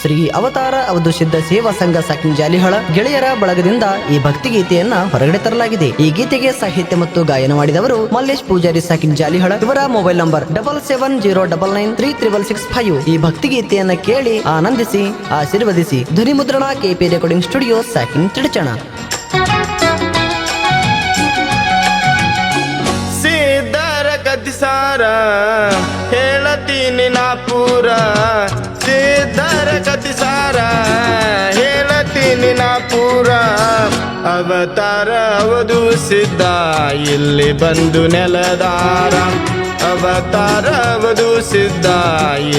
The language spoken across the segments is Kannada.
ಶ್ರೀ ಅವತಾರ ಅವಧು ಸಿದ್ಧ ಸೇವಾ ಸಂಘ ಸಾಕಿನ್ ಜಾಲಿಹಳ ಗೆಳೆಯರ ಬಳಗದಿಂದ ಈ ಭಕ್ತಿಗೀತೆಯನ್ನ ಹೊರಗಡೆ ತರಲಾಗಿದೆ. ಈ ಗೀತೆಗೆ ಸಾಹಿತ್ಯ ಮತ್ತು ಗಾಯನ ಮಾಡಿದವರು ಮಲ್ಲೇಶ್ ಪೂಜಾರಿ ಸಾಕಿನ್ ಜಾಲಿಹಳ. ಇವರ ಮೊಬೈಲ್ ನಂಬರ್ 7709936665. ಈ ಭಕ್ತಿಗೀತೆಯನ್ನ ಕೇಳಿ ಆನಂದಿಸಿ ಆಶೀರ್ವದಿಸಿ. ಧ್ವನಿ ಮುದ್ರಣ ಕೆಪಿ ರೆಕಾರ್ಡಿಂಗ್ ಸ್ಟುಡಿಯೋ ಸಾಕಿನ್ ಚಿಡಚಣ. ಸಾರ ಹೇಳತೀನಿ ನಾ ಪೂರ ಸಿದ್ಧರ ಕತಿ ಸಾರ ಹೇಳತೀನಿ ನಾ ಪೂರ. ಅವತಾರ ಅವಧು ಸಿದ್ಧ ಇಲ್ಲಿ ಬಂದು ನೆಲದಾರ. ಅವತಾರ ಅವಧು ಸಿದ್ಧ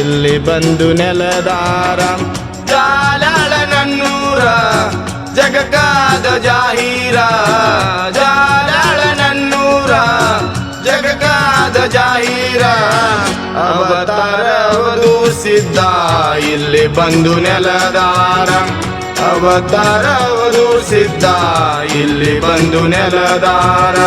ಇಲ್ಲಿ ಬಂದು ನೆಲದಾರ. ಜಾಲಾಳ ನನ್ನೂರ ಜಗಕ್ಕಾದ ಜಾಹೀರ. ಜಾಲಾಳ ನನ್ನೂರ ಜಗಕ್ಕಾದ ಜಾಹೀರ. ಅವತಾರ ಅವಧು ಸಿದ್ಧ ಇಲ್ಲಿ ಬಂದು ನೆಲದಾರ. ಅವತಾರ ಅವಧು ಸಿದ್ಧ ಇಲ್ಲಿ ಬಂದು ನೆಲದಾರ.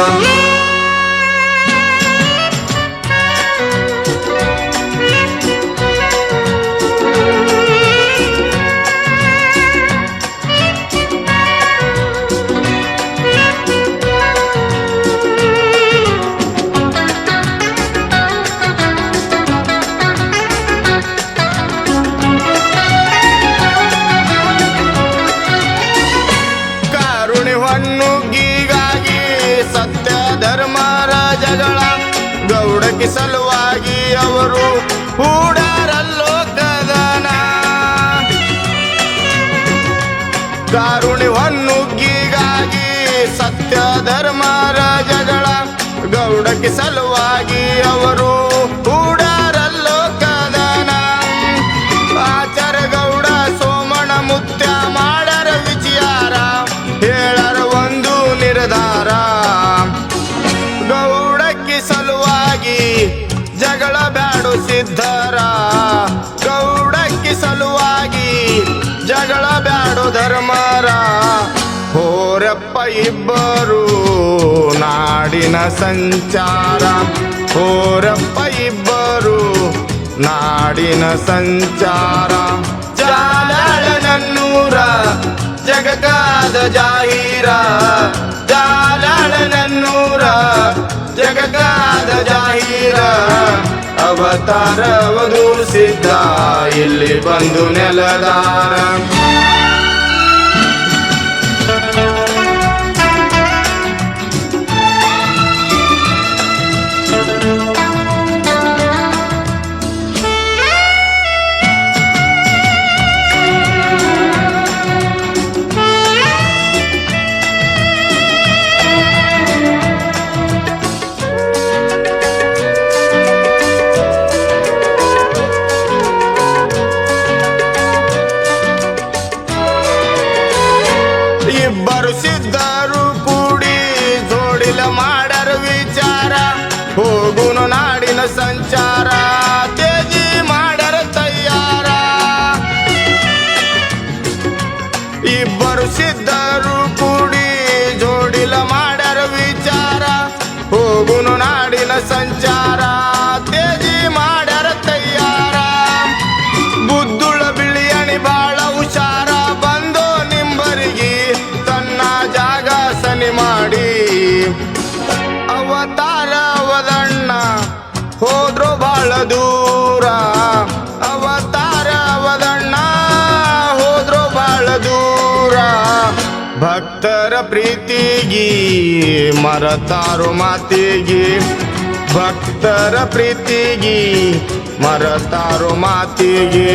ಹೊನ್ನುಗ್ಗಿಗಾಗಿ ಸತ್ಯ ಧರ್ಮರ ಜಗಳ ಗೌಡಕ್ಕೆ ಸಲುವಾಗಿ ಅವರು ಹೂಡಾರಲ್ಲೋ ಕದನ. ಕಾರುಣಿ ಹೊನ್ನುಗ್ಗಿಗಾಗಿ ಸತ್ಯ ಧರ್ಮರ ಜಗಳ ಗೌಡಕ್ಕೆ ಸಲುವಾಗಿ ಅವರು ಹೂಡಾರಲ್ಲೋ ಕದನ. ಆಚಾರ ಗೌಡ ಸೋಮಣ ಮುತ್ಯ ಮಾಡರ ವಿಚಾರ ಹೇಳರ ಒಂದು ನಿರ್ಧಾರ. ಗೌಡಕ್ಕೆ ಸಲುವಾಗಿ ಜಗಳ ಬ್ಯಾಡು ಸಿದ್ಧರ. ಗೌಡಕ್ಕೆ ಸಲುವಾಗಿ ಜಗಳ ಬ್ಯಾಡು ಧರ್ಮರ. ಹೋರಪ್ಪ ಇಬ್ಬರು ನಾಡಿನ ಸಂಚಾರ. ಹೋರಪ್ಪ ಇಬ್ಬರು ನಾಡಿನ ಸಂಚಾರ. ಜಾಲಾಳ ನನ್ನೂರ ಜಗಕ್ಕಾದ ಜಾಹೀರ. ಜಾಲಾಳ ನನ್ನೂರ ಜಗಕ್ಕಾದ ಜಾಹೀರ. ಅವತಾರ ಅವಧು ಸಿದ್ಧ ಇಲ್ಲಿ ಬಂದು ನೆಲದಾರ. ಇಬ್ಬರು ಸಿದ್ಧರು ಕೂಡಿ ಜೋಡಿಲ ಮಾಡರ ವಿಚಾರ. ಹೋಗುನು ನಾಡಿನ ಸಂಚಾರ ತೇಜಿ ಮಾಡರ ತಯ್ಯಾರ. ಇಬ್ಬರು ಸಿದ್ಧರು ಕೂಡಿ ಜೋಡಿಲ ಮಾಡರ ವಿಚಾರ. ಹೋಗುನು ನಾಡಿನ ಸಂಚಾರ ತೇಜಿ ಮಾಡರ ತಯ್ಯಾರ. ಬುದ್ಧುಳ ಬಿಳಿಯಣಿ ಬಾಳ ಹುಷಾರ. ಬಂದೋ ನಿಂಬರಿಗೆ ತನ್ನ ಜಾಗ ಸನಿ ಮಾಡಿ. ಅವತಾರ ಅವದಣ್ಣ ಹೋದ್ರು ಬಾಳ ದೂರ. ಅವತಾರ ಅವದಣ್ಣ ಹೋದ್ರು ಬಾಳ ದೂರ. ಭಕ್ತರ ಪ್ರೀತಿಗಿ ಮರತಾರು ಮಾತಿಗಿ. ಭಕ್ತರ ಪ್ರೀತಿಗಿ ಮರತಾರು ಮಾತಿಗಿ.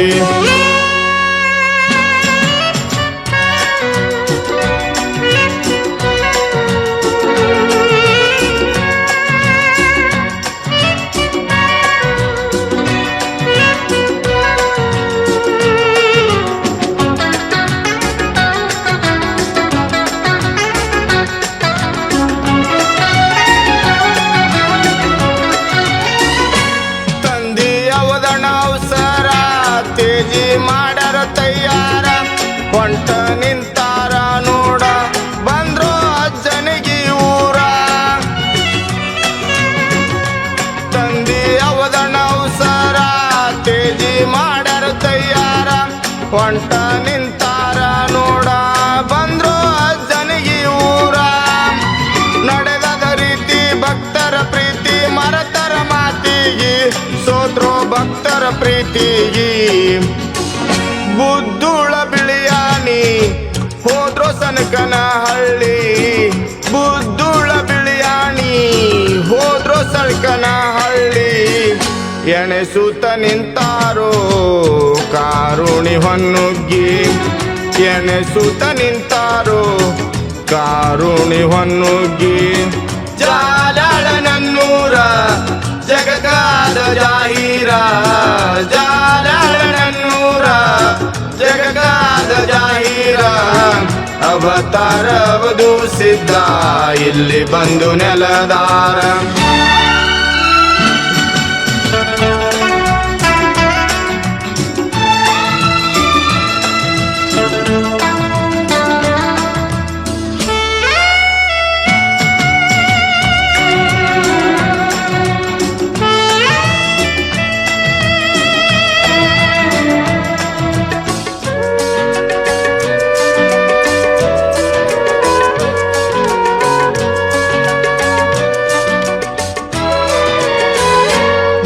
ತೇಜಿ ಹೊಂಟ ನಿಂತಾರ ನೋಡ ಬಂದ್ರು ಅಜ್ಜನಿಗೆ ಊರ ನಡೆದದ ರೀತಿ ಭಕ್ತರ ಪ್ರೀತಿ ಮರತರ ಮಾತಿಗೆ ಸೋತ್ರೋ ಭಕ್ತರ ಪ್ರೀತಿಗೆ ಬುದ್ಧುಳ ಬಿಳಿಯಾನಿ ಹೋದ್ರೋ ಸನಕನ ಹಳ್ಳಿ ಬುದ್ಧುಳ ಬಿಳಿಯಾಣಿ ಹೋದ್ರೋ ಸಲ್ಕನ ಹಳ್ಳಿ ಎಣೆಸುತ್ತ ನಿಂತಾರೋ ಕಾರುಣಿ ಹೊನ್ನುಗ್ಗಿ ಎಣೆಸುತ್ತ ನಿಂತಾರೋ ಕಾರುಣಿ ಹೊನ್ನುಗ್ಗಿ ಜಾಲಾಳ ನನ್ನೂರ ಜಗಗಾದ ಜಾಹೀರ ಜಾಲಾಳ ನನ್ನೂರ ಜಗಗಾದ ಜಾಹೀರ ಅವತಾರ ಅವಧೂಸಿದ್ದ ಇಲ್ಲಿ ಬಂದು ನೆಲದಾರ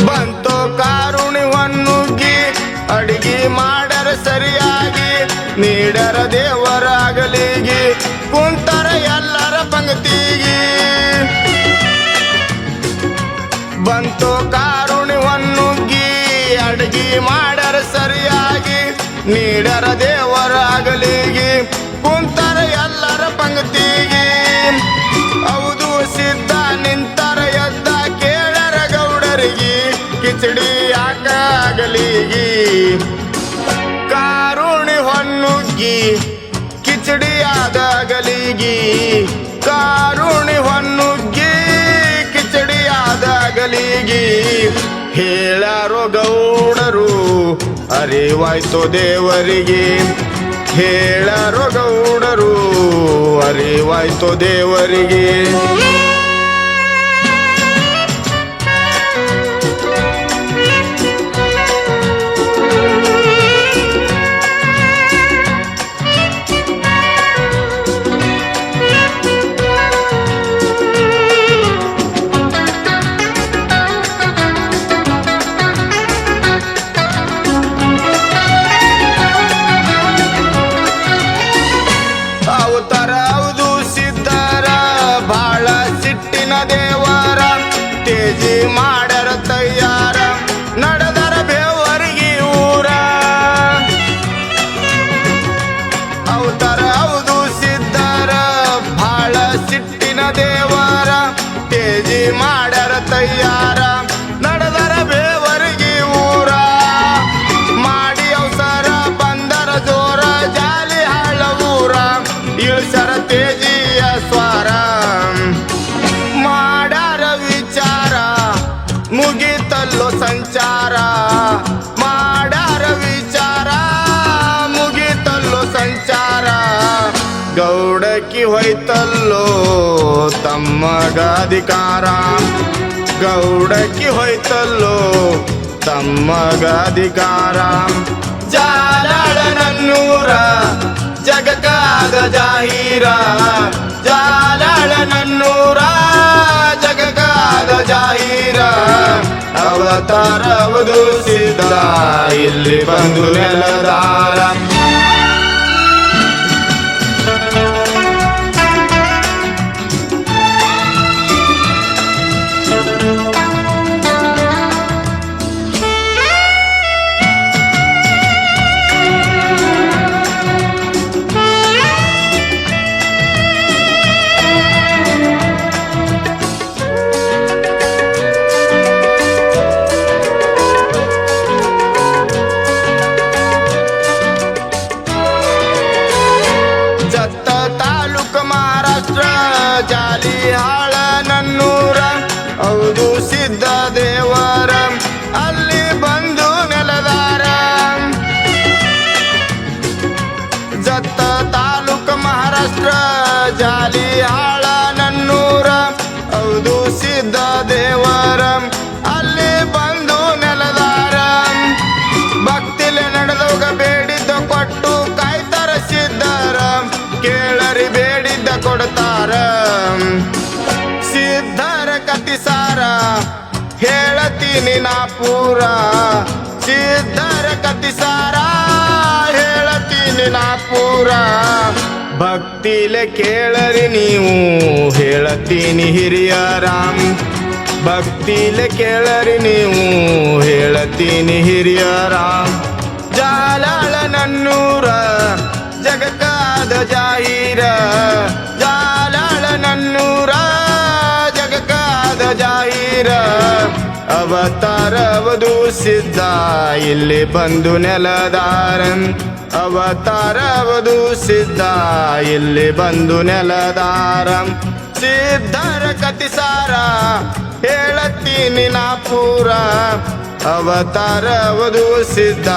ಬಂತೋ ಕಾರುಣಿ ಹೊನ್ನುಗ್ಗಿ ಅಡಿಗೆ ಮಾಡರ ಸರಿಯಾಗಿ ನೀಡರ ದೇವರಾಗಲಿಗಿ ಕುಂತರ ಎಲ್ಲರ ಪಂಕ್ತಿಗಿ ಬಂತೋ ಕಾರುಣಿ ಹೊನ್ನುಗ್ಗಿ ಅಡಿಗೆ ಮಾಡರ ಸರಿಯಾಗಿ ನೀಡರ ದೇವರಾಗಲಿಗಿ ಕುಂತರ ಎಲ್ಲರ ಪಂಕ್ತಿಗಿ ಹೌದು ಸಿದ್ಧ ನಿಂತರ ಎದ್ದ ಕೇಳರ ಗೌಡರಿಗೆ ಕಿಚಡಿ ಯಾಕಾಗಲಿಗಿ ಕಾರುಣಿ ಹೊನ್ನುಗ್ಗಿ ಕಿಚಡಿಯಾದಾಗಲಿಗಿ ಕಾರುಣಿ ಹೊನ್ನುಗ್ಗಿ ಕಿಚಡಿಯಾದಾಗಲಿಗಿ ಹೇಳಾರೋ ಗೌಡರು ಅರಿವಾಯ್ತು ದೇವರಿಗೆ ಹೇಳಾರೋ ಗೌಡರು ಅರಿವಾಯ್ತು ದೇವರಿಗೆ ಅವತಾರ ಹೌದು ಸಿದ್ಧರ ಬಾಳ ಸಿಟ್ಟಿನ ದೇವರ ತೇಜಿ ಮಾಡರ ತಯ್ಯಾರ ನಡೆದರ ಬೇವರಿಗೆ ಊರ ಅವತಾರ ಹೌದು ಸಿದ್ಧರ ಬಾಳ ಸಿಟ್ಟಿನ ದೇವರ ತೇಜಿ ಮಾಡರ ತಯ್ಯಾರ ನಡೆದರ ಬೇವರಿಗೆ ಊರ ಮಾಡಿ ಅವಸರ ಬಂದರ ಜೋರ ಜಾಲಿ ಹಾಳ ಊರ ಇಳಿಸರ ತೇಜಿಯ ಸ್ವಾರ ಮಾಡಾರ ವಿಚಾರ ಮುಗಿತಲ್ಲೋ ಸಂಚಾರ ಮಾಡಾರ ವಿಚಾರ ಮುಗಿತಲ್ಲೋ ಸಂಚಾರ ಗೌಡಕ್ಕಿ ಹೋಯ್ತಲ್ಲೋ ತಮ್ಮಗಾಧಿಕಾರ ಗೌಡಕ್ಕಿ ಹೋಯ್ತಲ್ಲೋ ತಮ್ಮಗಾಧಿಕಾರ ಜಾಲಾಳ ನನ್ನೂರ ಜಗಗಾದ ಜಾಹೀರ ಜಾಲಾಳ ನನ್ನೂರ ಜಗಗಾದ ಜಾಹೀರ ಅವತಾರ ಅವಧೂಸಿದ ಇಲ್ಲಿ ಬಂದು ನೆಲದಾರ ಹೇಳತೀನಿ ನಾ ಪೂರ ಸಿದ್ಧರ ಕತಿಸಾರ ಹೇಳತೀನಿ ನಾ ಪೂರ ಭಕ್ತಿಲೆ ಕೇಳರಿ ನೀವು ಹೇಳತೀನಿ ಹಿರಿಯರಾಮ್ ಭಕ್ತಿಲೆ ಕೇಳರಿ ನೀವು ಹೇಳತೀನಿ ಹಿರಿಯರಾಮ್ ಜಾಲಾಳ ನನ್ನೂರ ಜಗಕ್ಕಾದ ಜಾಹೀರ ಜಾಲಾಳ ನನ್ನೂರ ಜಗಕ್ಕಾದ ಜಾಹೀರ ಅವತಾರವದು ಸಿದ್ಧ ಇಲ್ಲಿ ಬಂದು ನೆಲದಾರನ್ ಅವತಾರವದು ಸಿದ್ಧ ಇಲ್ಲಿ ಬಂದು ನೆಲದಾರಂ ಸಿದ್ಧರ ಕತಿಸಾರ ಹೇಳತೀನಿ ನಾ ಪೂರ ಅವತಾರವದು ಸಿದ್ಧ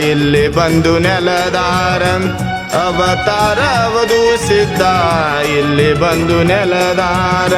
ಇಲ್ಲಿ ಬಂದು ನೆಲದಾರಂ ಅವತಾರವದು ಸಿದ್ಧ ಇಲ್ಲಿ ಬಂದು ನೆಲದಾರ